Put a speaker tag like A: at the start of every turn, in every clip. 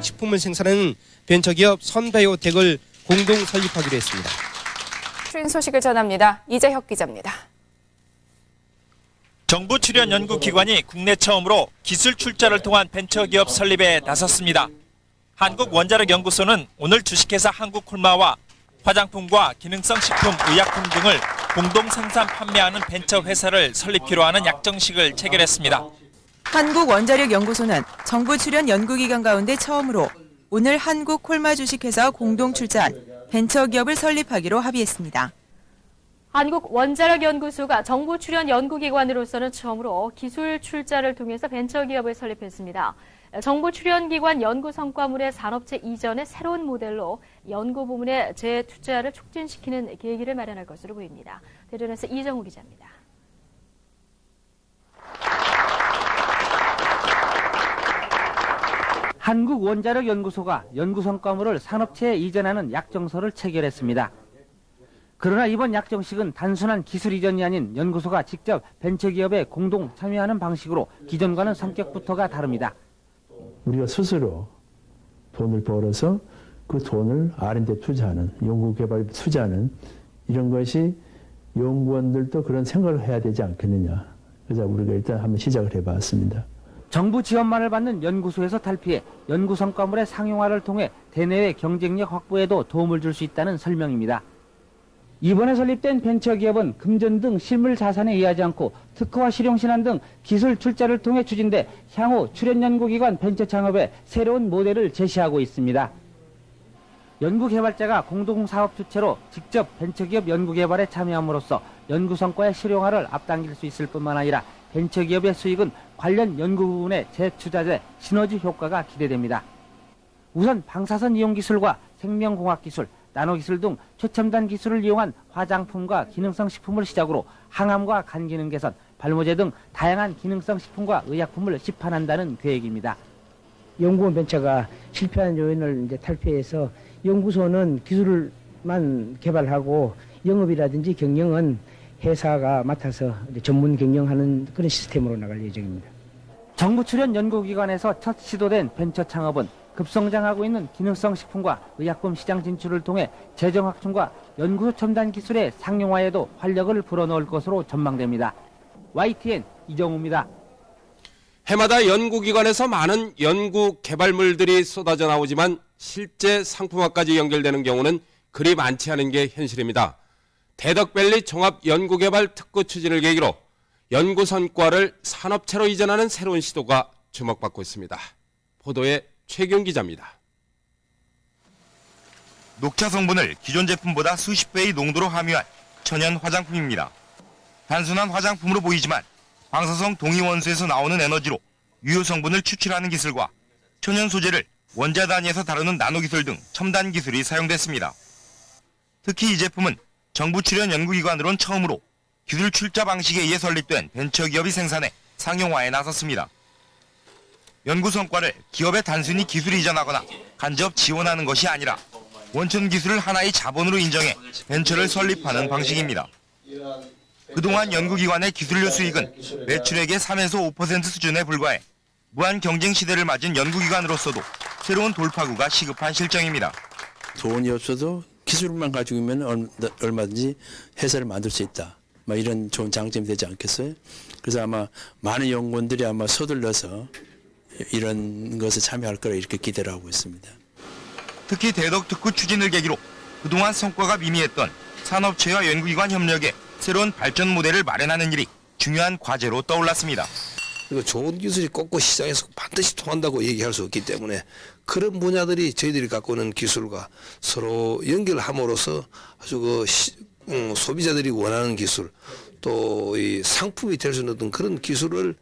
A: 식품을 생산하는 벤처기업 선바이오텍을 공동 설립하기로 했습니다.
B: 추린 소식을 전합니다. 이재혁 기자입니다.
C: 정부 출연 연구기관이 국내 처음으로 기술 출자를 통한 벤처기업 설립에 나섰습니다. 한국원자력연구소는 오늘 주식회사 한국콜마와 화장품과 기능성 식품, 의약품 등을 공동 생산 판매하는 벤처 회사를 설립키로 하는 약정식을 체결했습니다.
D: 한국원자력연구소는 정부 출연 연구기관 가운데 처음으로 오늘 한국콜마 주식회사와 공동 출자한 벤처기업을 설립하기로 합의했습니다.
E: 한국원자력연구소가 정부 출연 연구기관으로서는 처음으로 기술 출자를 통해서 벤처기업을 설립했습니다. 정부 출연기관 연구 성과물의 산업체 이전의 새로운 모델로 연구 부문의 재투자를 촉진시키는 계기를 마련할 것으로 보입니다. 대전에서 이정우 기자입니다.
F: 한국원자력연구소가 연구 성과물을 산업체에 이전하는 약정서를 체결했습니다. 그러나 이번 약정식은 단순한 기술 이전이 아닌 연구소가 직접 벤처기업에 공동 참여하는 방식으로 기존과는 성격부터가 다릅니다.
G: 우리가 스스로 돈을 벌어서 그 돈을 R&D에 투자하는, 연구개발에 투자하는 이런 것이 연구원들도 그런 생각을 해야 되지 않겠느냐. 그래서 우리가 일단 한번 시작을 해봤습니다.
F: 정부 지원만을 받는 연구소에서 탈피해 연구 성과물의 상용화를 통해 대내외 경쟁력 확보에도 도움을 줄 수 있다는 설명입니다. 이번에 설립된 벤처기업은 금전 등 실물 자산에 의하지 않고 특허와 실용신안 등 기술 출자를 통해 추진돼 향후 출연연구기관 벤처 창업에 새로운 모델을 제시하고 있습니다. 연구개발자가 공동사업 주체로 직접 벤처기업 연구개발에 참여함으로써 연구 성과의 실용화를 앞당길 수 있을 뿐만 아니라 벤처기업의 수익은 관련 연구 부분에 재투자돼 시너지 효과가 기대됩니다. 우선 방사선 이용 기술과 생명공학 기술, 나노기술 등 최첨단 기술을 이용한 화장품과 기능성 식품을 시작으로 항암과 간 기능 개선, 발모제 등 다양한 기능성 식품과 의약품을 시판한다는 계획입니다.
H: 연구원 벤처가 실패한 요인을 이제 탈피해서 연구소는 기술만 개발하고 영업이라든지 경영은 회사가 맡아서 전문 경영하는 그런 시스템으로 나갈 예정입니다.
F: 정부 출연 연구기관에서 첫 시도된 벤처 창업은 급성장하고 있는 기능성 식품과 의약품 시장 진출을 통해 재정 확충과 연구소 첨단 기술의 상용화에도 활력을 불어넣을 것으로 전망됩니다. YTN 이정우입니다.
A: 해마다 연구기관에서 많은 연구 개발물들이 쏟아져 나오지만 실제 상품화까지 연결되는 경우는 그리 많지 않은 게 현실입니다. 대덕밸리 종합연구개발 특구 추진을 계기로 연구 성과를 산업체로 이전하는 새로운 시도가 주목받고 있습니다. 보도에 최경 기자입니다.
I: 녹차 성분을 기존 제품보다 수십 배의 농도로 함유한 천연 화장품입니다. 단순한 화장품으로 보이지만 방사성 동위원소에서 나오는 에너지로 유효 성분을 추출하는 기술과 천연 소재를 원자 단위에서 다루는 나노기술 등 첨단 기술이 사용됐습니다. 특히 이 제품은 정부 출연 연구기관으론 처음으로 기술 출자 방식에 의해 설립된 벤처기업이 생산해 상용화에 나섰습니다. 연구 성과를 기업에 단순히 기술 이전하거나 간접 지원하는 것이 아니라 원천 기술을 하나의 자본으로 인정해 벤처를 설립하는 방식입니다. 그동안 연구기관의 기술료 수익은 매출액의 3에서 5% 수준에 불과해 무한 경쟁 시대를 맞은 연구기관으로서도 새로운 돌파구가 시급한 실정입니다.
G: 돈이 없어도 기술만 가지고 있으면 얼마든지 회사를 만들 수 있다. 이런 좋은 장점이 되지 않겠어요? 그래서 아마 많은 연구원들이 아마 서둘러서 이런 것에 참여할 거라 이렇게 기대를 하고 있습니다.
I: 특히 대덕 특구 추진을 계기로 그동안 성과가 미미했던 산업체와 연구기관 협력에 새로운 발전 모델을 마련하는 일이 중요한 과제로 떠올랐습니다.
J: 그리고 좋은 기술이 꼭꼭 시장에서 반드시 통한다고 얘기할 수 없기 때문에 그런 분야들이 저희들이 갖고 있는 기술과 서로 연결함으로써 아주 소비자들이 원하는 기술 또 이 상품이 될 수 있는 그런 기술을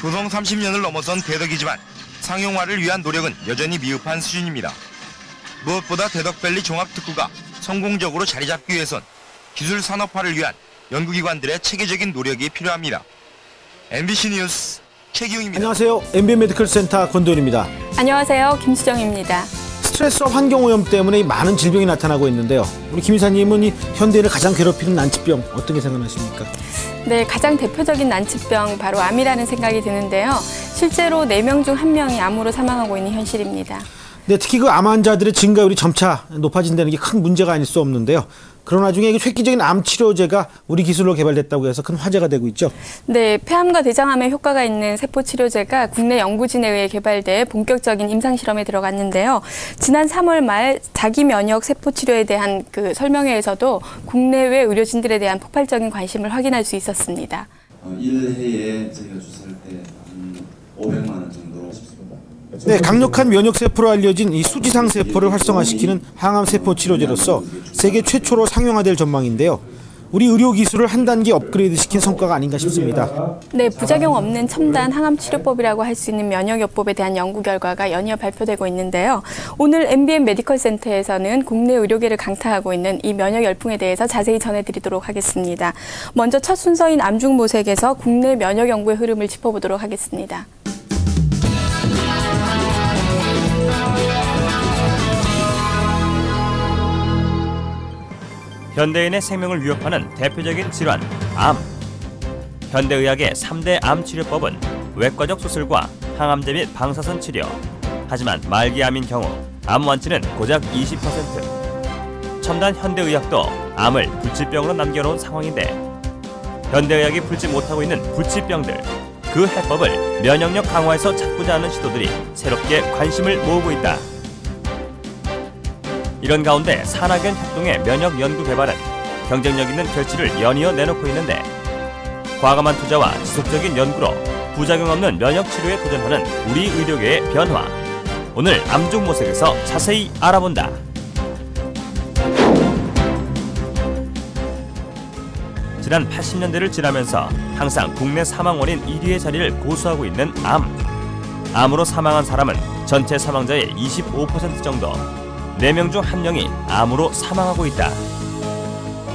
I: 조성 30년을 넘어선 대덕이지만 상용화를 위한 노력은 여전히 미흡한 수준입니다. 무엇보다 대덕밸리 종합특구가 성공적으로 자리 잡기 위해선 기술 산업화를 위한 연구기관들의 체계적인 노력이 필요합니다. MBC 뉴스 최기웅입니다.
K: 안녕하세요. MBN 메디컬 센터 권도윤입니다.
B: 안녕하세요. 김수정입니다.
K: 스트레스와 환경오염 때문에 많은 질병이 나타나고 있는데요. 우리 김 이사님은 이 현대인을 가장 괴롭히는 난치병 어떻게 생각하십니까?
L: 네, 가장 대표적인 난치병 바로 암이라는 생각이 드는데요. 실제로 4명 중 1명이 암으로 사망하고 있는 현실입니다.
K: 네, 특히 그 암 환자들의 증가율이 점차 높아진다는 게 큰 문제가 아닐 수 없는데요. 그러나 중에 획기적인 암 치료제가 우리 기술로 개발됐다고 해서 큰 화제가 되고 있죠.
L: 네, 폐암과 대장암에 효과가 있는 세포 치료제가 국내 연구진에 의해 개발돼 본격적인 임상 실험에 들어갔는데요. 지난 3월 말 자기 면역 세포 치료에 대한 그 설명회에서도 국내외 의료진들에 대한 폭발적인 관심을 확인할 수 있었습니다.
M: 1회에 저희가 주사할 때 500만 원 정도로
K: 네, 강력한 면역 세포로 알려진 이 수지상 세포를 활성화시키는 항암 세포 치료제로서 세계 최초로 상용화될 전망인데요. 우리 의료 기술을 한 단계 업그레이드 시킨 성과가 아닌가 싶습니다.
L: 네, 부작용 없는 첨단 항암 치료법이라고 할 수 있는 면역요법에 대한 연구 결과가 연이어 발표되고 있는데요. 오늘 MBM 메디컬 센터에서는 국내 의료계를 강타하고 있는 이 면역 열풍에 대해서 자세히 전해드리도록 하겠습니다. 먼저 첫 순서인 암중모색에서 국내 면역 연구의 흐름을 짚어보도록 하겠습니다.
N: 현대인의 생명을 위협하는 대표적인 질환, 암. 현대의학의 3대 암 치료법은 외과적 수술과 항암제 및 방사선 치료. 하지만 말기암인 경우 암 완치는 고작 20%. 첨단 현대의학도 암을 불치병으로 남겨놓은 상황인데 현대의학이 풀지 못하고 있는 불치병들, 그 해법을 면역력 강화에서 찾고자 하는 시도들이 새롭게 관심을 모으고 있다. 이런 가운데 산학연 협동의 면역 연구 개발은 경쟁력 있는 결실을 연이어 내놓고 있는데 과감한 투자와 지속적인 연구로 부작용 없는 면역 치료에 도전하는 우리 의료계의 변화. 오늘 암중모색에서 자세히 알아본다. 지난 80년대를 지나면서 항상 국내 사망 원인 1위의 자리를 고수하고 있는 암. 암으로 사망한 사람은 전체 사망자의 25% 정도. 4명 중 1명이 암으로 사망하고 있다.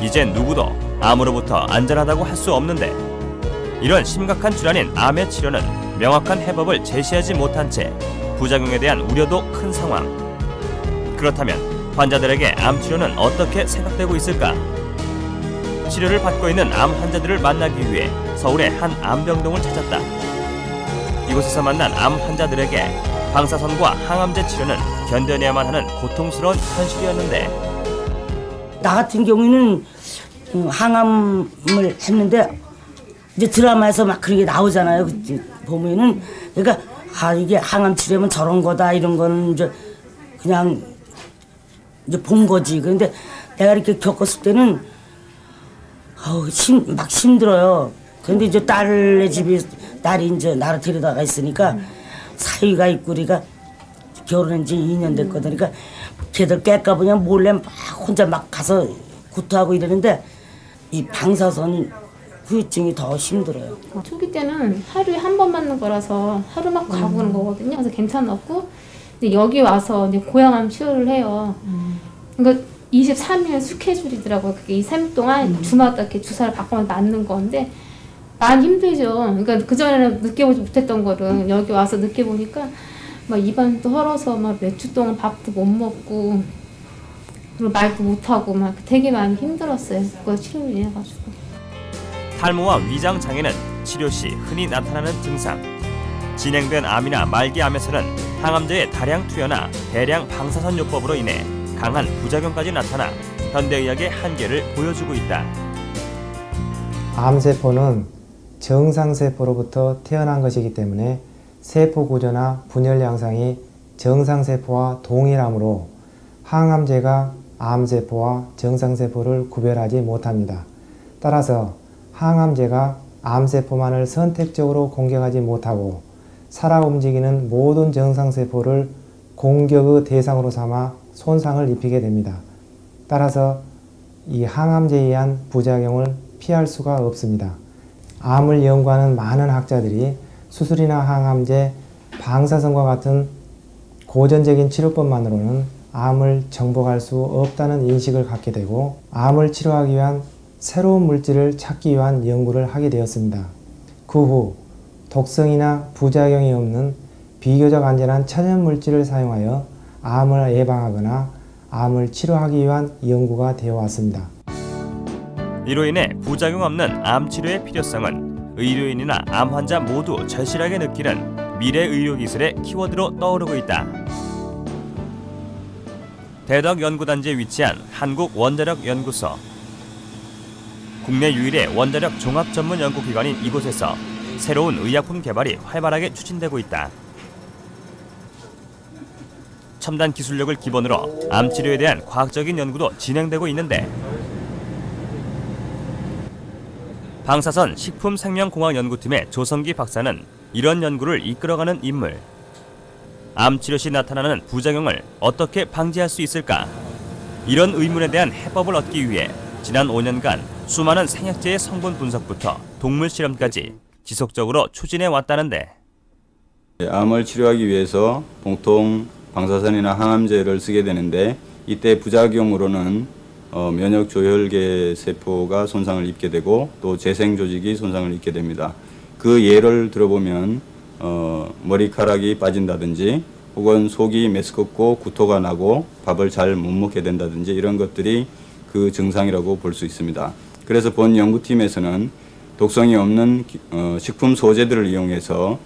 N: 이제 누구도 암으로부터 안전하다고 할 수 없는데 이런 심각한 질환인 암의 치료는 명확한 해법을 제시하지 못한 채 부작용에 대한 우려도 큰 상황. 그렇다면 환자들에게 암 치료는 어떻게 생각되고 있을까? 치료를 받고 있는 암 환자들을 만나기 위해 서울의 한 암병동을 찾았다. 이곳에서 만난 암 환자들에게 방사선과 항암제 치료는 견뎌내야만 하는 고통스러운 현실이었는데
O: 나 같은 경우에는 항암을 했는데 이제 드라마에서 막 그렇게 나오잖아요. 보면은 그러니까 이게 항암 치료면 저런 거다 이런 거는 이제 그냥 이제 본 거지. 그런데 내가 이렇게 겪었을 때는 막 힘들어요. 그런데 이제 딸네 집에 딸이 이제 나를 데려다가 있으니까 사위가 있고 우리가 결혼한 지 2년 됐거든. 그러니까 걔들 깰까 보냐 몰래 막 혼자 막 가서 구토하고 이러는데 이 방사선 후유증이 더 힘들어요.
P: 초기 때는 하루에 한 번 맞는 거라서 하루만 가고 그런 거거든요. 그래서 괜찮았고 근데 여기 와서 이제 고양암 치료를 해요. 그러니까 23일 스케줄이더라고요. 그게 2, 3일 동안 주마다 이렇게 주사를 바꿔서 맞는 건데 많이 힘들죠. 그러니까 그전에는 느껴보지 못했던 거를 여기 와서 느껴보니까 막 입안도 헐어서 막 몇 주 동안 밥도 못 먹고 그리고 말도 못하고 막 되게 많이 힘들었어요. 그거 치료를 인해가지고.
N: 탈모와 위장 장애는 치료 시 흔히 나타나는 증상. 진행된 암이나 말기암에서는 항암제의 다량 투여나 대량 방사선 요법으로 인해 강한 부작용까지 나타나 현대의학의 한계를 보여주고 있다.
Q: 암세포는 정상세포로부터 태어난 것이기 때문에 세포 구조나 분열 양상이 정상세포와 동일하므로 항암제가 암세포와 정상세포를 구별하지 못합니다. 따라서 항암제가 암세포만을 선택적으로 공격하지 못하고 살아 움직이는 모든 정상세포를 공격의 대상으로 삼아 손상을 입히게 됩니다. 따라서 이 항암제에 의한 부작용을 피할 수가 없습니다. 암을 연구하는 많은 학자들이 수술이나 항암제, 방사선과 같은 고전적인 치료법만으로는 암을 정복할 수 없다는 인식을 갖게 되고 암을 치료하기 위한 새로운 물질을 찾기 위한 연구를 하게 되었습니다. 그 후 독성이나 부작용이 없는 비교적 안전한 천연 물질을 사용하여 암을 예방하거나 암을 치료하기 위한 연구가 되어 왔습니다.
N: 이로 인해 부작용 없는 암 치료의 필요성은 의료인이나 암 환자 모두 절실하게 느끼는 미래 의료 기술의 키워드로 떠오르고 있다. 대덕 연구단지에 위치한 한국원자력연구소. 국내 유일의 원자력 종합 전문 연구기관인 이곳에서 새로운 의약품 개발이 활발하게 추진되고 있다. 첨단 기술력을 기본으로 암 치료에 대한 과학적인 연구도 진행되고 있는데 방사선 식품생명공학연구팀의 조성기 박사는 이런 연구를 이끌어가는 인물. 암 치료 시 나타나는 부작용을 어떻게 방지할 수 있을까? 이런 의문에 대한 해법을 얻기 위해 지난 5년간 수많은 생약제의 성분 분석부터 동물 실험까지 지속적으로 추진해 왔다는데
R: 암을 치료하기 위해서 보통 방사선이나 항암제를 쓰게 되는데 이때 부작용으로는 면역 조혈계 세포가 손상을 입게 되고 또 재생 조직이 손상을 입게 됩니다. 그 예를 들어보면 머리카락이 빠진다든지 혹은 속이 메스껍고 구토가 나고 밥을 잘 못 먹게 된다든지 이런 것들이 그 증상이라고 볼 수 있습니다. 그래서 본 연구팀에서는 독성이 없는 식품 소재들을 이용해서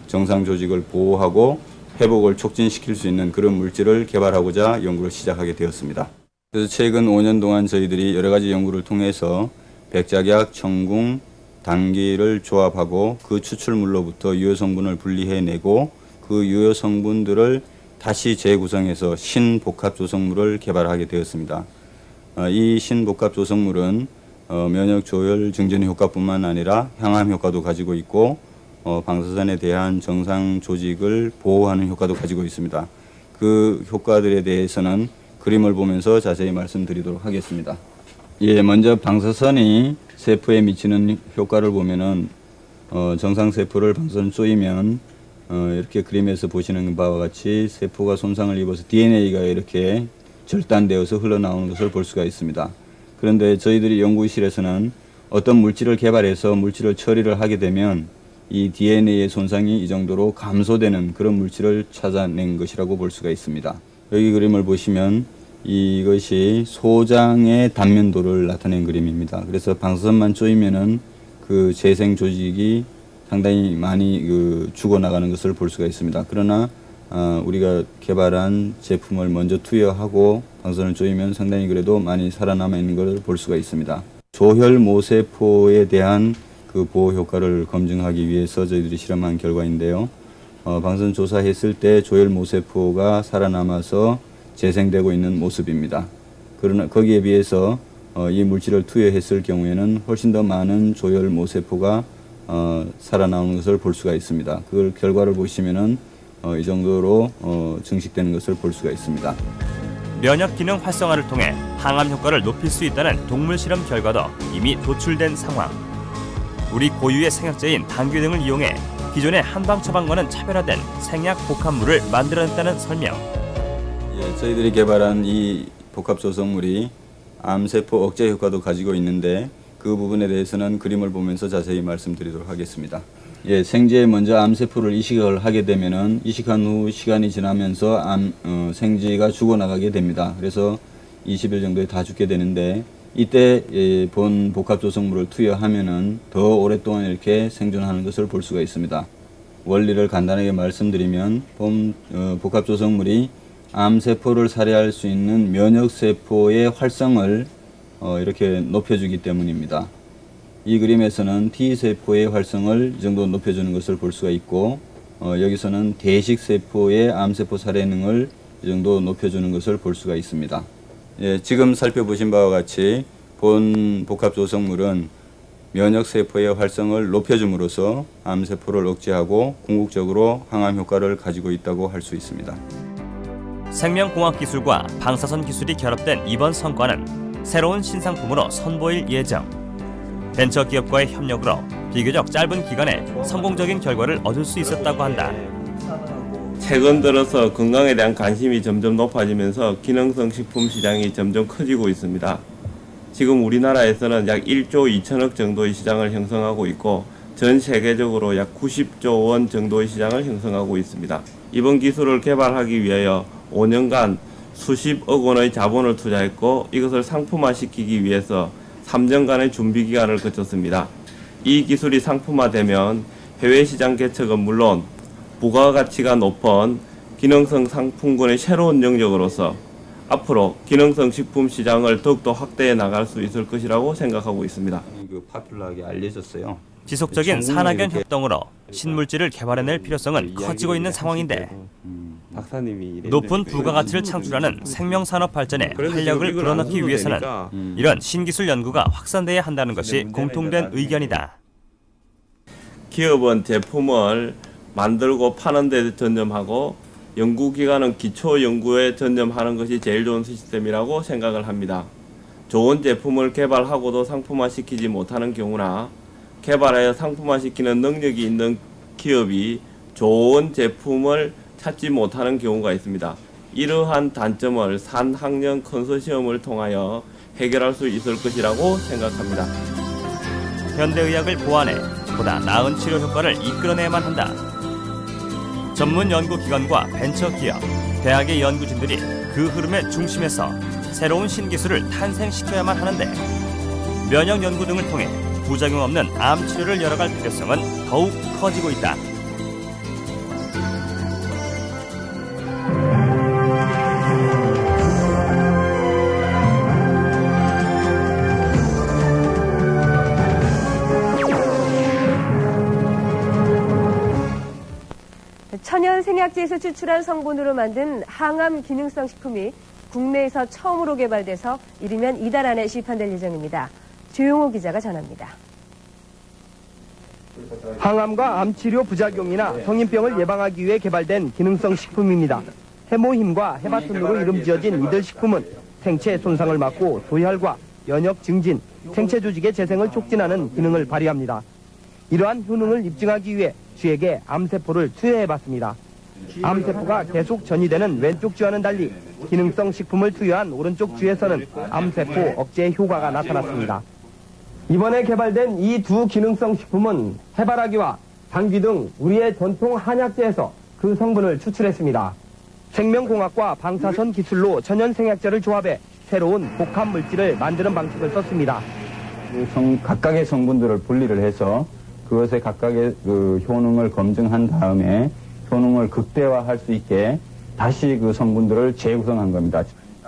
R: 정상 조직을 보호하고 회복을 촉진시킬 수 있는 그런 물질을 개발하고자 연구를 시작하게 되었습니다. 그래서 최근 5년 동안 저희들이 여러 가지 연구를 통해서 백작약, 청궁, 당귀를 조합하고 그 추출물로부터 유효 성분을 분리해내고 그 유효 성분들을 다시 재구성해서 신복합 조성물을 개발하게 되었습니다. 이 신복합 조성물은 면역 조혈 증진 효과뿐만 아니라 항암 효과도 가지고 있고 방사선에 대한 정상 조직을 보호하는 효과도 가지고 있습니다. 그 효과들에 대해서는 그림을 보면서 자세히 말씀드리도록 하겠습니다. 먼저 방사선이 세포에 미치는 효과를 보면은 정상 세포를 방사선 쏘이면 이렇게 그림에서 보시는 바와 같이 세포가 손상을 입어서 DNA가 이렇게 절단되어서 흘러나오는 것을 볼 수가 있습니다. 그런데 저희들이 연구실에서는 어떤 물질을 개발해서 물질을 처리를 하게 되면 이 DNA의 손상이 이 정도로 감소되는 그런 물질을 찾아낸 것이라고 볼 수가 있습니다. 여기 그림을 보시면 이것이 소장의 단면도를 나타낸 그림입니다. 그래서 방사선만 쪼이면은 그 재생 조직이 상당히 많이 죽어나가는 것을 볼 수가 있습니다. 그러나 우리가 개발한 제품을 먼저 투여하고 방사선을 쪼이면 상당히 그래도 많이 살아남아 있는 것을 볼 수가 있습니다. 조혈 모세포에 대한 그 보호 효과를 검증하기 위해서 저희들이 실험한 결과인데요. 방사선 조사했을 때 조혈 모세포가 살아남아서 재생되고 있는 모습입니다. 그러나 거기에 비해서 이 물질을 투여했을 경우에는 훨씬 더 많은 조혈 모세포가 살아나오는 것을 볼 수가 있습니다. 그 결과를 보시면은 이 정도로 증식되는 것을 볼 수가 있습니다.
N: 면역 기능 활성화를 통해 항암 효과를 높일 수 있다는 동물 실험 결과도 이미 도출된 상황. 우리 고유의 생약제인 당귀 등을 이용해 기존의 한방 처방과는 차별화된 생약 복합물을 만들어냈다는 설명.
R: 저희들이 개발한 이 복합 조성물이 암세포 억제 효과도 가지고 있는데 그 부분에 대해서는 그림을 보면서 자세히 말씀드리도록 하겠습니다. 생제에 먼저 암세포를 이식을 하게 되면은 이식한 후 시간이 지나면서 생쥐가 죽어나가게 됩니다. 그래서 20일 정도에 다 죽게 되는데 이때 본 복합 조성물을 투여하면은 더 오랫동안 이렇게 생존하는 것을 볼 수가 있습니다. 원리를 간단하게 말씀드리면 본 복합 조성물이 암세포를 살해할 수 있는 면역세포의 활성을 이렇게 높여주기 때문입니다. 이 그림에서는 T세포의 활성을 이 정도 높여주는 것을 볼 수가 있고 여기서는 대식세포의 암세포 살해능을 이 정도 높여주는 것을 볼 수가 있습니다. 지금 살펴보신 바와 같이 본 복합 조성물은 면역세포의 활성을 높여줌으로써 암세포를 억제하고 궁극적으로 항암 효과를 가지고 있다고 할 수 있습니다.
N: 생명공학 기술과 방사선 기술이 결합된 이번 성과는 새로운 신상품으로 선보일 예정. 벤처기업과의 협력으로 비교적 짧은 기간에 성공적인 결과를 얻을 수 있었다고 한다.
S: 최근 들어서 건강에 대한 관심이 점점 높아지면서 기능성 식품 시장이 점점 커지고 있습니다. 지금 우리나라에서는 약 1조 2천억 정도의 시장을 형성하고 있고 전 세계적으로 약 90조 원 정도의 시장을 형성하고 있습니다. 이번 기술을 개발하기 위하여 5년간 수십억 원의 자본을 투자했고 이것을 상품화시키기 위해서 3년간의 준비 기간을 거쳤습니다. 이 기술이 상품화되면 해외 시장 개척은 물론 부가가치가 높은 기능성 상품군의 새로운 영역으로서 앞으로 기능성 식품 시장을 더욱더 확대해 나갈 수 있을 것이라고 생각하고 있습니다.
R: 파퓰러하게 알려졌어요.
N: 지속적인 산학연 협동으로 신물질을 개발해낼 필요성은 커지고 있는 상황인데 높은 부가가치를 창출하는 생명산업 발전에 활력을 불어넣기 위해서는 이런 신기술 연구가 확산돼야 한다는 것이 공통된 의견이다.
S: 기업은 제품을 만들고 파는 데 전념하고 연구기관은 기초 연구에 전념하는 것이 제일 좋은 시스템이라고 생각을 합니다. 좋은 제품을 개발하고도 상품화시키지 못하는 경우나 개발하여 상품화시키는 능력이 있는 기업이 좋은 제품을 찾지 못하는 경우가 있습니다. 이러한 단점을 산학연 컨소시엄을 통하여 해결할 수 있을 것이라고 생각합니다.
N: 현대의학을 보완해 보다 나은 치료 효과를 이끌어내야만 한다. 전문 연구기관과 벤처기업, 대학의 연구진들이 그 흐름의 중심에서 새로운 신기술을 탄생시켜야만 하는데 면역 연구 등을 통해 부작용 없는 암 치료를 열어갈 필요성은 더욱 커지고 있다.
T: 천연 생약제에서 추출한 성분으로 만든 항암 기능성 식품이 국내에서 처음으로 개발돼서 이르면 이달 안에 시판될 예정입니다. 조용호 기자가 전합니다.
U: 항암과 암치료 부작용이나 성인병을 예방하기 위해 개발된 기능성 식품입니다. 해모힘과 해바톤으로 이름 지어진 이들 식품은 생체 손상을 막고 도혈과 면역 증진, 생체 조직의 재생을 촉진하는 기능을 발휘합니다. 이러한 효능을 입증하기 위해 쥐에게 암세포를 투여해봤습니다. 암세포가 계속 전이되는 왼쪽 쥐와는 달리 기능성 식품을 투여한 오른쪽 쥐에서는 암세포 억제 효과가 나타났습니다. 이번에 개발된 이 두 기능성 식품은 해바라기와 당귀 등 우리의 전통 한약재에서 그 성분을 추출했습니다. 생명공학과 방사선 기술로 천연생약제를 조합해 새로운 복합 물질을 만드는 방식을 썼습니다.
R: 각각의 성분들을 분리를 해서 그것의 각각의 그 효능을 검증한 다음에 효능을 극대화할 수 있게 다시 그 성분들을 재구성한 겁니다.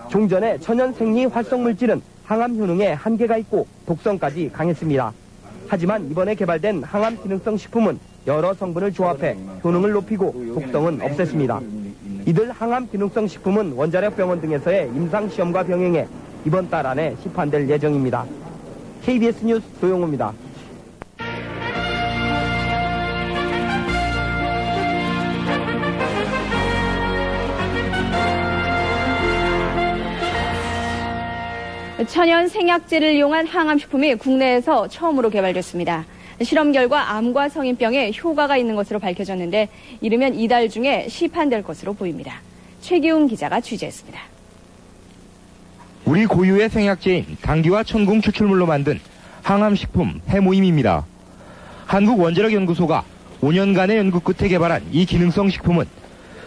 U: 종전의 천연생리 활성물질은 항암 효능에 한계가 있고 독성까지 강했습니다. 하지만 이번에 개발된 항암 기능성 식품은 여러 성분을 조합해 효능을 높이고 독성은 없앴습니다. 이들 항암 기능성 식품은 원자력 병원 등에서의 임상시험과 병행해 이번 달 안에 시판될 예정입니다. KBS 뉴스 조용호입니다.
V: 천연 생약제를 이용한 항암식품이 국내에서 처음으로 개발됐습니다. 실험 결과 암과 성인병에 효과가 있는 것으로 밝혀졌는데 이르면 이달 중에 시판될 것으로 보입니다. 최기웅 기자가 취재했습니다.
U: 우리 고유의 생약제인 당귀와 천궁 추출물로 만든 항암식품 해모임입니다. 한국원자력연구소가 5년간의 연구 끝에 개발한 이 기능성 식품은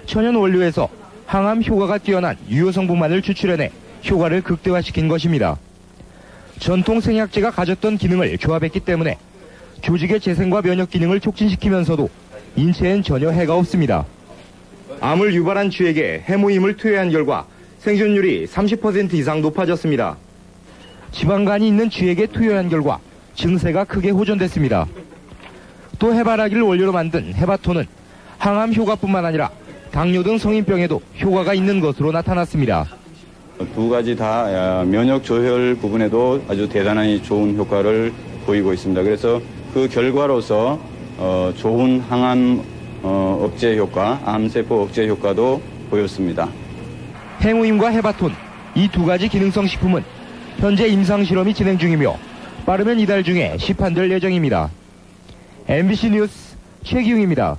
U: 천연 원료에서 항암 효과가 뛰어난 유효 성분만을 추출해내 효과를 극대화시킨 것입니다. 전통 생약제가 가졌던 기능을 조합했기 때문에 조직의 재생과 면역 기능을 촉진시키면서도 인체엔 전혀 해가 없습니다. 암을 유발한 쥐에게 해모임을 투여한 결과 생존율이 30% 이상 높아졌습니다. 지방간이 있는 쥐에게 투여한 결과 증세가 크게 호전됐습니다. 또 해바라기를 원료로 만든 해바톤은 항암 효과뿐만 아니라 당뇨 등 성인병에도 효과가 있는 것으로 나타났습니다.
R: 두 가지 다 면역 조혈 부분에도 아주 대단히 좋은 효과를 보이고 있습니다. 그래서 그 결과로서 좋은 항암 억제 효과, 암세포 억제 효과도 보였습니다.
U: 해모임과 해바톤, 이 두 가지 기능성 식품은 현재 임상실험이 진행 중이며 빠르면 이달 중에 시판될 예정입니다. MBC 뉴스 최기웅입니다.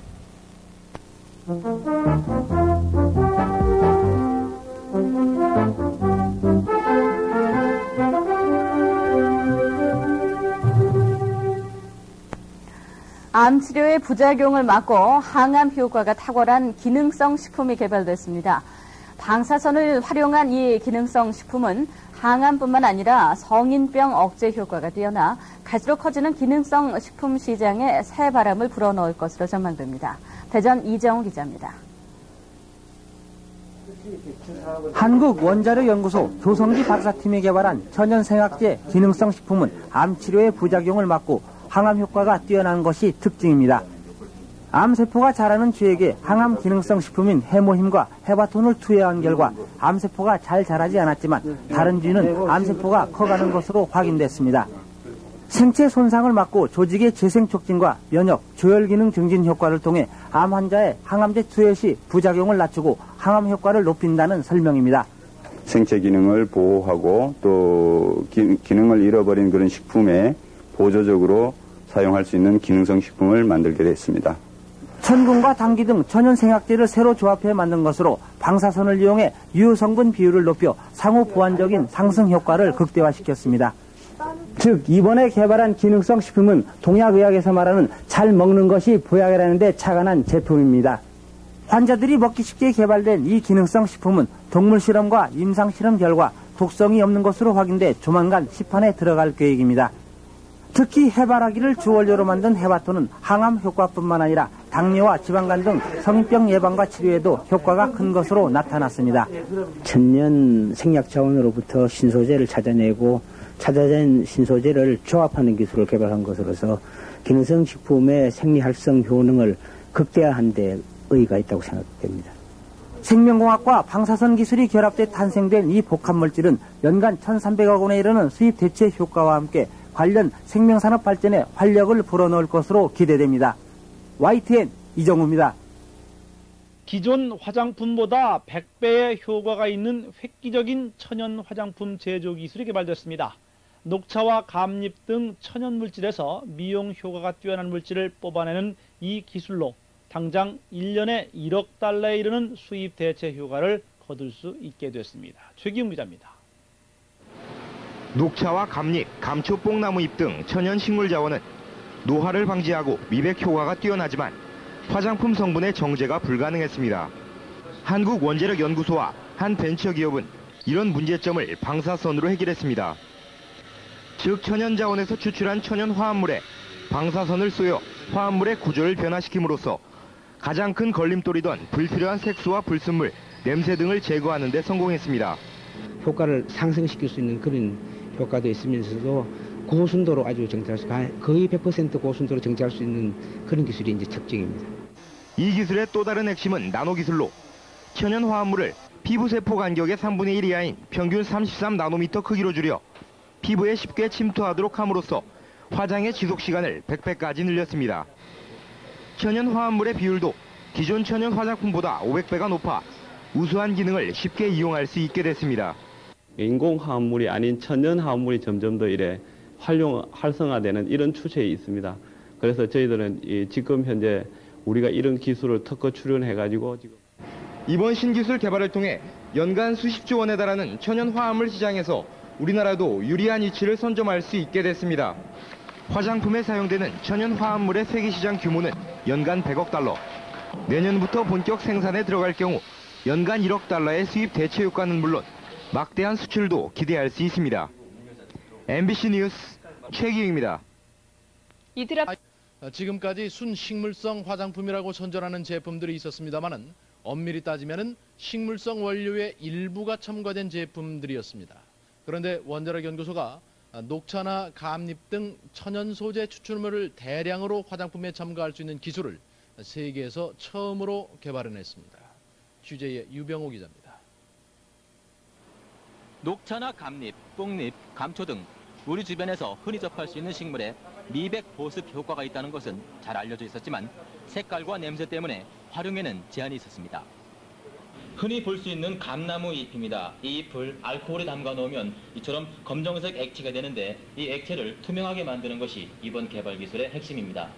V: 암 치료의 부작용을 막고 항암 효과가 탁월한 기능성 식품이 개발됐습니다. 방사선을 활용한 이 기능성 식품은
C: 항암뿐만 아니라 성인병 억제 효과가 뛰어나 갈수록 커지는 기능성 식품 시장에 새 바람을 불어넣을 것으로 전망됩니다. 대전 이정우 기자입니다.
F: 한국원자력연구소 조성기 박사팀이 개발한 천연생학제 기능성 식품은 암 치료의 부작용을 막고 항암 효과가 뛰어난 것이 특징입니다. 암세포가 자라는 쥐에게 항암 기능성 식품인 해모힘과 헤바톤을 투여한 결과 암세포가 잘 자라지 않았지만 다른 쥐는 암세포가 커가는 것으로 확인됐습니다. 생체 손상을 막고 조직의 재생 촉진과 면역, 조혈 기능 증진 효과를 통해 암 환자의 항암제 투여 시 부작용을 낮추고 항암 효과를 높인다는 설명입니다.
R: 생체 기능을 보호하고 또 기능을 잃어버린 그런 식품에 보조적으로 사용할 수 있는 기능성 식품을 만들게 됐습니다.
F: 천근과 당귀 등 천연생학제를 새로 조합해 만든 것으로 방사선을 이용해 유효 성분 비율을 높여 상호 보완적인 상승 효과를 극대화시켰습니다. 즉 이번에 개발한 기능성 식품은 동약의학에서 말하는 잘 먹는 것이 보약이라는 데 착안한 제품입니다. 환자들이 먹기 쉽게 개발된 이 기능성 식품은 동물 실험과 임상 실험 결과 독성이 없는 것으로 확인돼 조만간 시판에 들어갈 계획입니다. 특히 해바라기를 주원료로 만든 헤바톤은 항암 효과뿐만 아니라 당뇨와 지방간 등 성인병 예방과 치료에도 효과가 큰 것으로 나타났습니다.
H: 천년 생약 자원으로부터 신소재를 찾아내고 찾아낸 신소재를 조합하는 기술을 개발한 것으로서 기능성 식품의 생리활성 효능을 극대화한 데 의의가 있다고 생각됩니다.
F: 생명공학과 방사선 기술이 결합돼 탄생된 이 복합물질은 연간 1,300억 원에 이르는 수입 대체 효과와 함께 관련 생명산업 발전에 활력을 불어넣을 것으로 기대됩니다. YTN 이정우입니다.
D: 기존 화장품보다 100배의 효과가 있는 획기적인 천연 화장품 제조 기술이 개발됐습니다. 녹차와 감잎 등 천연 물질에서 미용 효과가 뛰어난 물질을 뽑아내는 이 기술로 당장 1년에 1억 달러에 이르는 수입 대체 효과를 거둘 수 있게 됐습니다. 최기웅 기자입니다.
U: 녹차와 감잎, 감초 뽕나무 잎 등 천연 식물 자원은 노화를 방지하고 미백 효과가 뛰어나지만 화장품 성분의 정제가 불가능했습니다. 한국원자력연구소와 한 벤처기업은 이런 문제점을 방사선으로 해결했습니다. 즉 천연 자원에서 추출한 천연 화합물에 방사선을 쏘여 화합물의 구조를 변화시킴으로써 가장 큰 걸림돌이던 불필요한 색소와 불순물, 냄새 등을 제거하는 데 성공했습니다.
H: 효과를 상승시킬 수 있는 그런 효과도 있으면서도 고순도로 아주 정찰할 수, 거의 100% 고순도로 정찰할 수 있는 그런 기술이 이제 특징입니다.
U: 이 기술의 또 다른 핵심은 나노 기술로 천연 화합물을 피부세포 간격의 3분의 1 이하인 평균 33나노미터 크기로 줄여 피부에 쉽게 침투하도록 함으로써 화장의 지속 시간을 100배까지 늘렸습니다. 천연 화합물의 비율도 기존 천연 화장품보다 500배가 높아 우수한 기능을 쉽게 이용할 수 있게 됐습니다.
W: 인공 화합물이 아닌 천연 화합물이 점점 더 이래 활성화되는 이런 추세에 있습니다. 그래서 저희들은 지금 현재 우리가 이런 기술을 특허 출원해가지고 지금
U: 이번 신기술 개발을 통해 연간 수십조 원에 달하는 천연 화합물 시장에서 우리나라도 유리한 위치를 선점할 수 있게 됐습니다. 화장품에 사용되는 천연 화합물의 세계 시장 규모는 연간 100억 달러. 내년부터 본격 생산에 들어갈 경우 연간 1억 달러의 수입 대체 효과는 물론 막대한 수출도 기대할 수 있습니다. MBC 뉴스 최기웅입니다.
X: 지금까지 순식물성 화장품이라고 선전하는 제품들이 있었습니다만은 엄밀히 따지면은 식물성 원료의 일부가 첨가된 제품들이었습니다. 그런데 원자력연구소가 녹차나 감잎 등 천연 소재 추출물을 대량으로 화장품에 첨가할 수 있는 기술을 세계에서 처음으로 개발해냈습니다. 취재의 유병호 기자입니다.
Y: 녹차나 감잎, 뽕잎, 감초 등 우리 주변에서 흔히 접할 수 있는 식물에 미백 보습 효과가 있다는 것은 잘 알려져 있었지만 색깔과 냄새 때문에 활용에는 제한이 있었습니다. 흔히 볼 수 있는 감나무 잎입니다. 이 잎을 알코올에 담가 놓으면 이처럼 검정색 액체가 되는데 이 액체를 투명하게 만드는 것이 이번 개발 기술의 핵심입니다.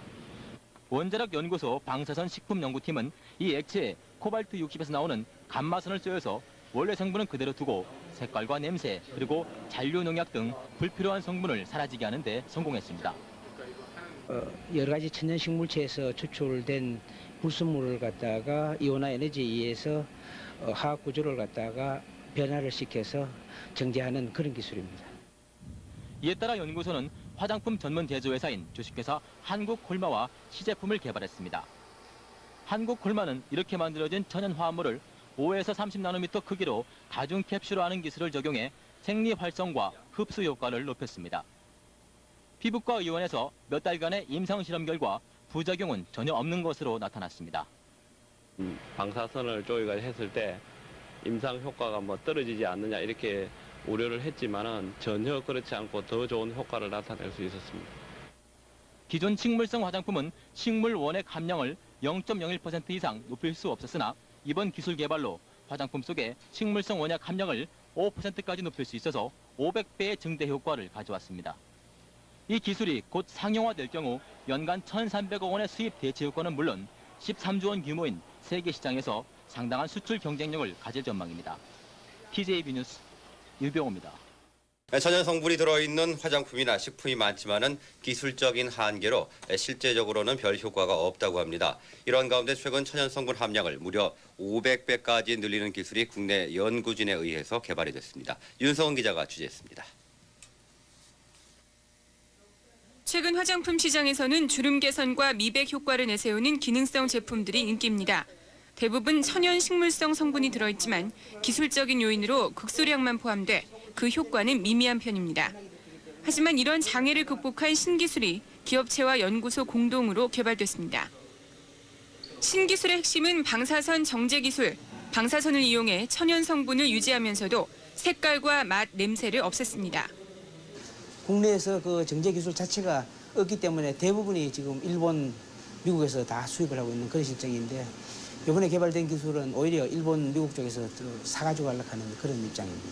Y: 원자력연구소 방사선 식품연구팀은 이 액체에 코발트 60에서 나오는 감마선을 쏘여서 원래 성분은 그대로 두고 색깔과 냄새 그리고 잔류 농약 등 불필요한 성분을 사라지게 하는 데 성공했습니다.
H: 여러 가지 천연 식물체에서 추출된 불순물을 갖다가 이온화 에너지에 의해서 화학 구조를 갖다가 변화를 시켜서 정제하는 그런 기술입니다.
Y: 이에 따라 연구소는 화장품 전문 제조회사인 주식회사 한국콜마와 시제품을 개발했습니다. 한국콜마는 이렇게 만들어진 천연 화합물을 5에서 30나노미터 크기로 다중 캡슐화하는 기술을 적용해 생리 활성과 흡수 효과를 높였습니다. 피부과 의원에서 몇 달간의 임상 실험 결과 부작용은 전혀 없는 것으로 나타났습니다.
W: 방사선을 저희가 했을 때 임상 효과가 떨어지지 않느냐 이렇게 우려를 했지만은 전혀 그렇지 않고 더 좋은 효과를 나타낼 수 있었습니다.
Y: 기존 식물성 화장품은 식물 원액 함량을 0.01% 이상 높일 수 없었으나 이번 기술 개발로 화장품 속에 식물성 원액 함량을 5%까지 높일 수 있어서 500배의 증대 효과를 가져왔습니다. 이 기술이 곧 상용화될 경우 연간 1,300억 원의 수입 대체 효과는 물론 13조 원 규모인 세계 시장에서 상당한 수출 경쟁력을 가질 전망입니다. TJB 뉴스 유병호입니다.
A: 천연 성분이 들어있는 화장품이나 식품이 많지만은 기술적인 한계로 실제적으로는 별 효과가 없다고 합니다. 이런 가운데 최근 천연 성분 함량을 무려 500배까지 늘리는 기술이 국내 연구진에 의해서 개발이 됐습니다. 윤성은 기자가 취재했습니다.
B: 최근 화장품 시장에서는 주름 개선과 미백 효과를 내세우는 기능성 제품들이 인기입니다. 대부분 천연 식물성 성분이 들어있지만 기술적인 요인으로 극소량만 포함돼 그 효과는 미미한 편입니다. 하지만 이런 장애를 극복한 신기술이 기업체와 연구소 공동으로 개발됐습니다. 신기술의 핵심은 방사선 정제 기술. 방사선을 이용해 천연 성분을 유지하면서도 색깔과 맛, 냄새를 없앴습니다.
E: 국내에서 그 정제 기술 자체가 없기 때문에 대부분이 지금 일본, 미국에서 다 수입을 하고 있는 그런 실정인데 이번에 개발된 기술은 오히려 일본, 미국 쪽에서 사가지고 가려고 하는 그런 입장입니다.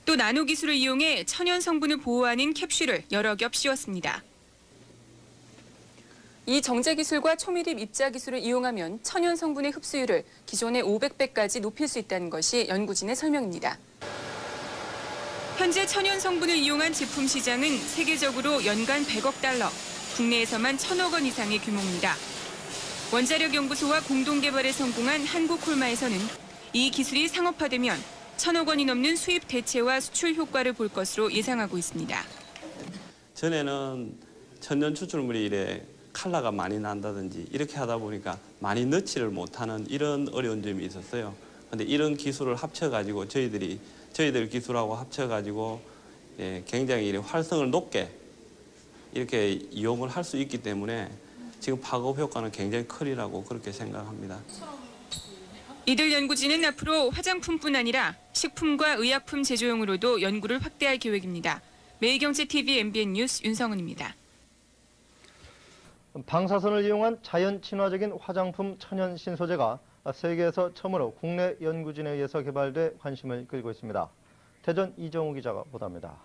B: 또 나노 기술을 이용해 천연 성분을 보호하는 캡슐을 여러 겹 씌웠습니다. 이 정제 기술과 초밀입 입자 기술을 이용하면 천연 성분의 흡수율을 기존의 500배까지 높일 수 있다는 것이 연구진의 설명입니다. 현재 천연 성분을 이용한 제품 시장은 세계적으로 연간 100억 달러, 국내에서만 1,000억 원 이상의 규모입니다. 원자력 연구소와 공동 개발에 성공한 한국콜마에서는 이 기술이 상업화되면 1,000억 원이 넘는 수입 대체와 수출 효과를 볼 것으로 예상하고 있습니다.
W: 전에는 천연 추출물이 이래 컬러가 많이 난다든지 이렇게 하다 보니까 많이 넣지를 못하는 이런 어려운 점이 있었어요. 그런데 이런 기술을 합쳐가지고 저희들 기술하고 합쳐가지고 굉장히 활성을 높게 이렇게 이용을 할 수 있기 때문에 지금 파급 효과는 굉장히 크리라고 그렇게 생각합니다.
B: 이들 연구진은 앞으로 화장품뿐 아니라 식품과 의약품 제조용으로도 연구를 확대할 계획입니다. 매일경제TV MBN 뉴스 윤성은입니다.
D: 방사선을 이용한 자연 친화적인 화장품 천연 신소재가 세계에서 처음으로 국내 연구진에 의해서 개발돼 관심을 끌고 있습니다. 대전 이정우 기자가 보도합니다.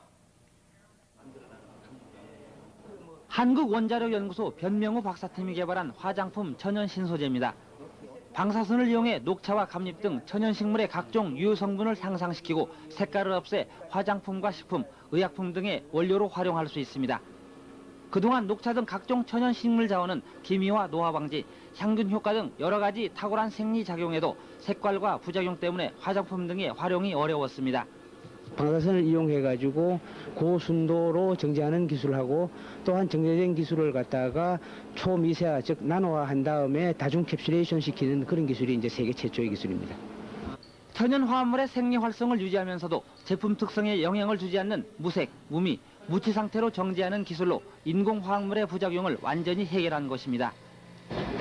F: 한국원자력연구소 변명우 박사팀이 개발한 화장품 천연 신소재입니다. 방사선을 이용해 녹차와 감잎 등 천연식물의 각종 유효성분을 향상시키고 색깔을 없애 화장품과 식품, 의약품 등의 원료로 활용할 수 있습니다. 그동안 녹차 등 각종 천연식물 자원은 기미와 노화 방지, 향균 효과 등 여러 가지 탁월한 생리작용에도 색깔과 부작용 때문에 화장품 등의 활용이 어려웠습니다.
H: 방사선을 이용해가지고 고순도로 정제하는 기술하고 또한 정제된 기술을 갖다가 초미세화, 즉 나노화한 다음에 다중 캡슐레이션 시키는 그런 기술이 이제 세계 최초의 기술입니다.
F: 천연 화합물의 생리 활성을 유지하면서도 제품 특성에 영향을 주지 않는 무색, 무미, 무치 상태로 정제하는 기술로 인공 화학물의 부작용을 완전히 해결한 것입니다.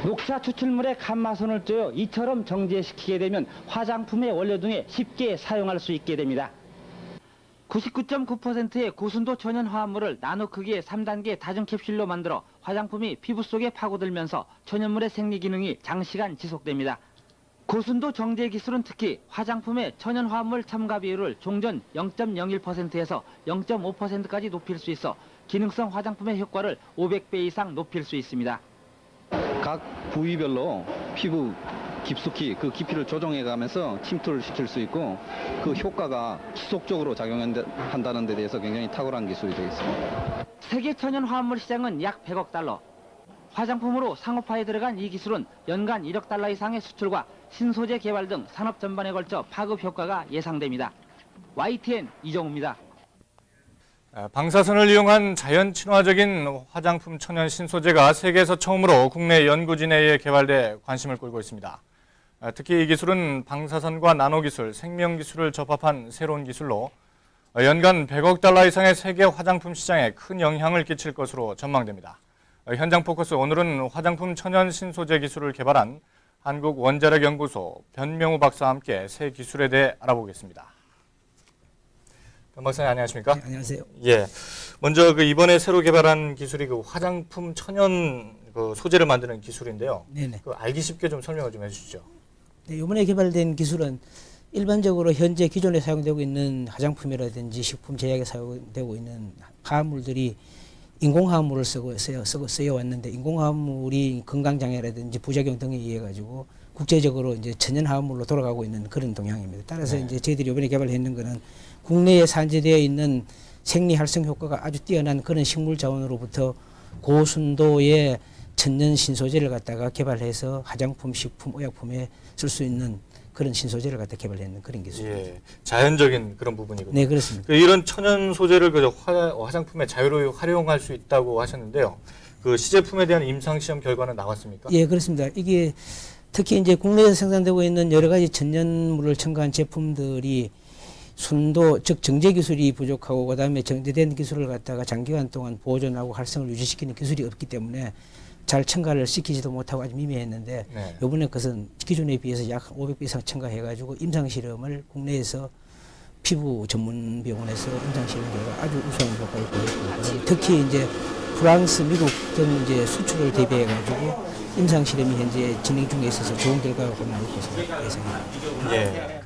F: 녹차 추출물에 감마선을 쪼여 이처럼 정제시키게 되면 화장품의 원료 등에 쉽게 사용할 수 있게 됩니다. 99.9%의 고순도 천연 화합물을 나노 크기의 3단계 다중 캡슐로 만들어 화장품이 피부 속에 파고들면서 천연물의 생리 기능이 장시간 지속됩니다. 고순도 정제 기술은 특히 화장품의 천연 화합물 첨가 비율을 종전 0.01%에서 0.5%까지 높일 수 있어 기능성 화장품의 효과를 500배 이상 높일 수 있습니다.
G: 각 부위별로 피부 깊숙이 그 깊이를 조정해가면서 침투를 시킬 수 있고 그 효과가 지속적으로 작용한다는 데 대해서 굉장히 탁월한 기술이 되겠습니다.
F: 세계 천연 화합물 시장은 약 100억 달러. 화장품으로 상업화에 들어간 이 기술은 연간 1억 달러 이상의 수출과 신소재 개발 등 산업 전반에 걸쳐 파급 효과가 예상됩니다. YTN 이정우입니다.
I: 방사선을 이용한 자연 친화적인 화장품 천연 신소재가 세계에서 처음으로 국내 연구진에 의해 개발돼 관심을 끌고 있습니다. 특히 이 기술은 방사선과 나노기술, 생명기술을 접합한 새로운 기술로 연간 100억 달러 이상의 세계 화장품 시장에 큰 영향을 끼칠 것으로 전망됩니다. 현장 포커스 오늘은 화장품 천연 신소재 기술을 개발한 한국원자력연구소 변명우 박사와 함께 새 기술에 대해 알아보겠습니다. 변 박사님 안녕하십니까?
E: 네, 안녕하세요.
I: 예, 먼저 이번에 새로 개발한 기술이 화장품 천연 소재를 만드는 기술인데요.
E: 네네.
I: 알기 쉽게 좀 설명을 좀 해주시죠.
E: 네, 이번에 개발된 기술은 일반적으로 현재 기존에 사용되고 있는 화장품이라든지 식품 제약에 사용되고 있는 화합물들이 인공화합물을 쓰여 왔는데 인공화합물이 건강장애라든지 부작용 등에 의해 가지고 국제적으로 이제 천연화합물로 돌아가고 있는 그런 동향입니다. 따라서
I: 네.
E: 이제 저희들이 이번에 개발했는 거는 국내에 산재되어 있는 생리활성 효과가 아주 뛰어난 그런 식물 자원으로부터 고순도의 천연 신소재를 갖다가 개발해서 화장품, 식품, 의약품에 쓸 수 있는 그런 신소재를 갖다 개발했는 그런 기술입니다.
I: 예, 자연적인 그런 부분이군요.
E: 네, 그렇습니다.
I: 이런 천연 소재를 화장품에 자유로이 활용할 수 있다고 하셨는데요. 시제품에 대한 임상 시험 결과는 나왔습니까?
E: 예, 그렇습니다. 이게 특히 이제 국내에서 생산되고 있는 여러 가지 천연물을 첨가한 제품들이 순도, 즉 정제 기술이 부족하고 그다음에 정제된 기술을 갖다가 장기간 동안 보존하고 활성을 유지시키는 기술이 없기 때문에 잘 첨가를 시키지도 못하고 아주 미미했는데
I: 네.
E: 이번에 것은 기존에 비해서 약 500배 이상 첨가해가지고 임상실험을 국내에서 피부 전문 병원에서 임상실험 결과 아주 우수한 효과를 보였고 특히 이제 프랑스, 미국 등 이제 수출을 대비해가지고 임상실험이 현재 진행 중에 있어서 좋은 결과가 나올 것으로 예상합니다.
I: 예.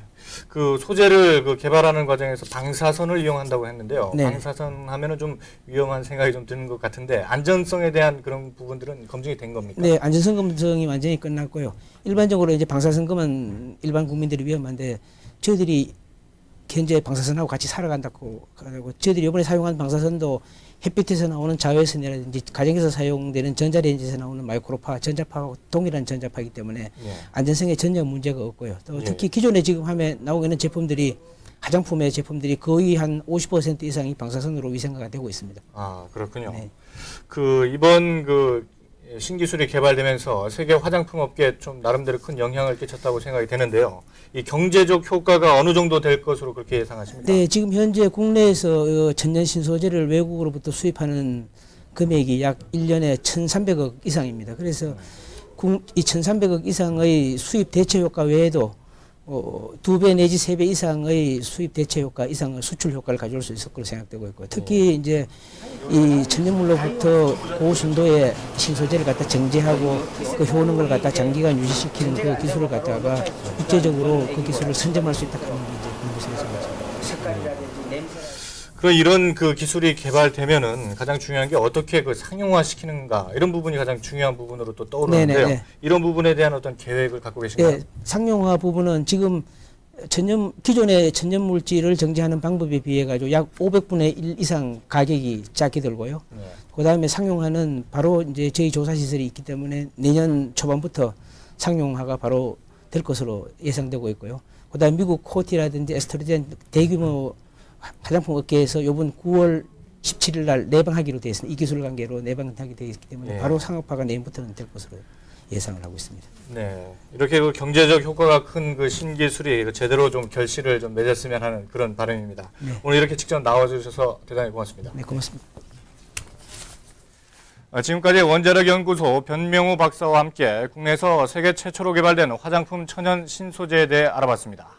I: 소재를 개발하는 과정에서 방사선을 이용한다고 했는데요.
E: 네.
I: 방사선 하면은 좀 위험한 생각이 좀 드는 것 같은데 안전성에 대한 그런 부분들은 검증이 된 겁니까?
E: 네, 안전성 검증이 완전히 끝났고요. 일반적으로 이제 방사선금은 일반 국민들이 위험한데 저희들이 현재 방사선하고 같이 살아간다고 하고 저희들이 이번에 사용한 방사선도 햇빛에서 나오는 자외선이라든지 가정에서 사용되는 전자레인지에서 나오는 마이크로파, 전자파하고 동일한 전자파이기 때문에
I: 예.
E: 안전성에 전혀 문제가 없고요. 또
I: 예.
E: 특히 기존에 지금 나오고 있는 제품들이 화장품의 제품들이 거의 한 50% 이상이 방사선으로 위생화가 되고 있습니다.
I: 아, 그렇군요.
E: 네.
I: 이번 신기술이 개발되면서 세계 화장품 업계에 좀 나름대로 큰 영향을 끼쳤다고 생각이 되는데요. 이 경제적 효과가 어느 정도 될 것으로 그렇게 예상하십니까?
E: 네, 지금 현재 국내에서 천연 신소재를 외국으로부터 수입하는 금액이 약 1년에 1,300억 이상입니다. 그래서 이 1,300억 이상의 수입 대체 효과 외에도 2배 내지 3배 이상의 수입 대체 효과 이상의 수출 효과를 가져올 수 있을 것으로 생각되고 있고 특히 이제 이 천연물로부터 고순도의 신소재를 갖다 정제하고 그 효능을 갖다 장기간 유지시키는 그 기술을 갖다가 국제적으로 그 기술을 선점할 수 있다는 게 이제 공부실에서
I: 그럼 이런 기술이 개발되면은 가장 중요한 게 어떻게 상용화시키는가 이런 부분이 가장 중요한 부분으로 또 떠오르는데요.
E: 네네네.
I: 이런 부분에 대한 어떤 계획을 갖고 계신가요?
E: 네, 상용화 부분은 지금 기존의 천연 물질을 정제하는 방법에 비해 가지고 약 500분의 1 이상 가격이 작게 들고요.
I: 네.
E: 그다음에 상용화는 바로 이제 저희 조사 시설이 있기 때문에 내년 초반부터 상용화가 바로 될 것으로 예상되고 있고요. 그다음에 미국 코티라든지 에스트로젠 대규모 화장품 업계에서 이번 9월 17일 날 내방하기로 되어 있습니다. 이 기술 관계로 내방하게 되어 있기 때문에
I: 네.
E: 바로 상업화가 내년부터는 될 것으로 예상을 하고 있습니다.
I: 네, 이렇게 경제적 효과가 큰 신기술이 제대로 좀 결실을 좀 맺었으면 하는 그런 바람입니다.
E: 네.
I: 오늘 이렇게 직접 나와주셔서 대단히 고맙습니다.
E: 네, 고맙습니다.
I: 지금까지 원자력연구소 변명우 박사와 함께 국내에서 세계 최초로 개발된 화장품 천연 신소재에 대해 알아봤습니다.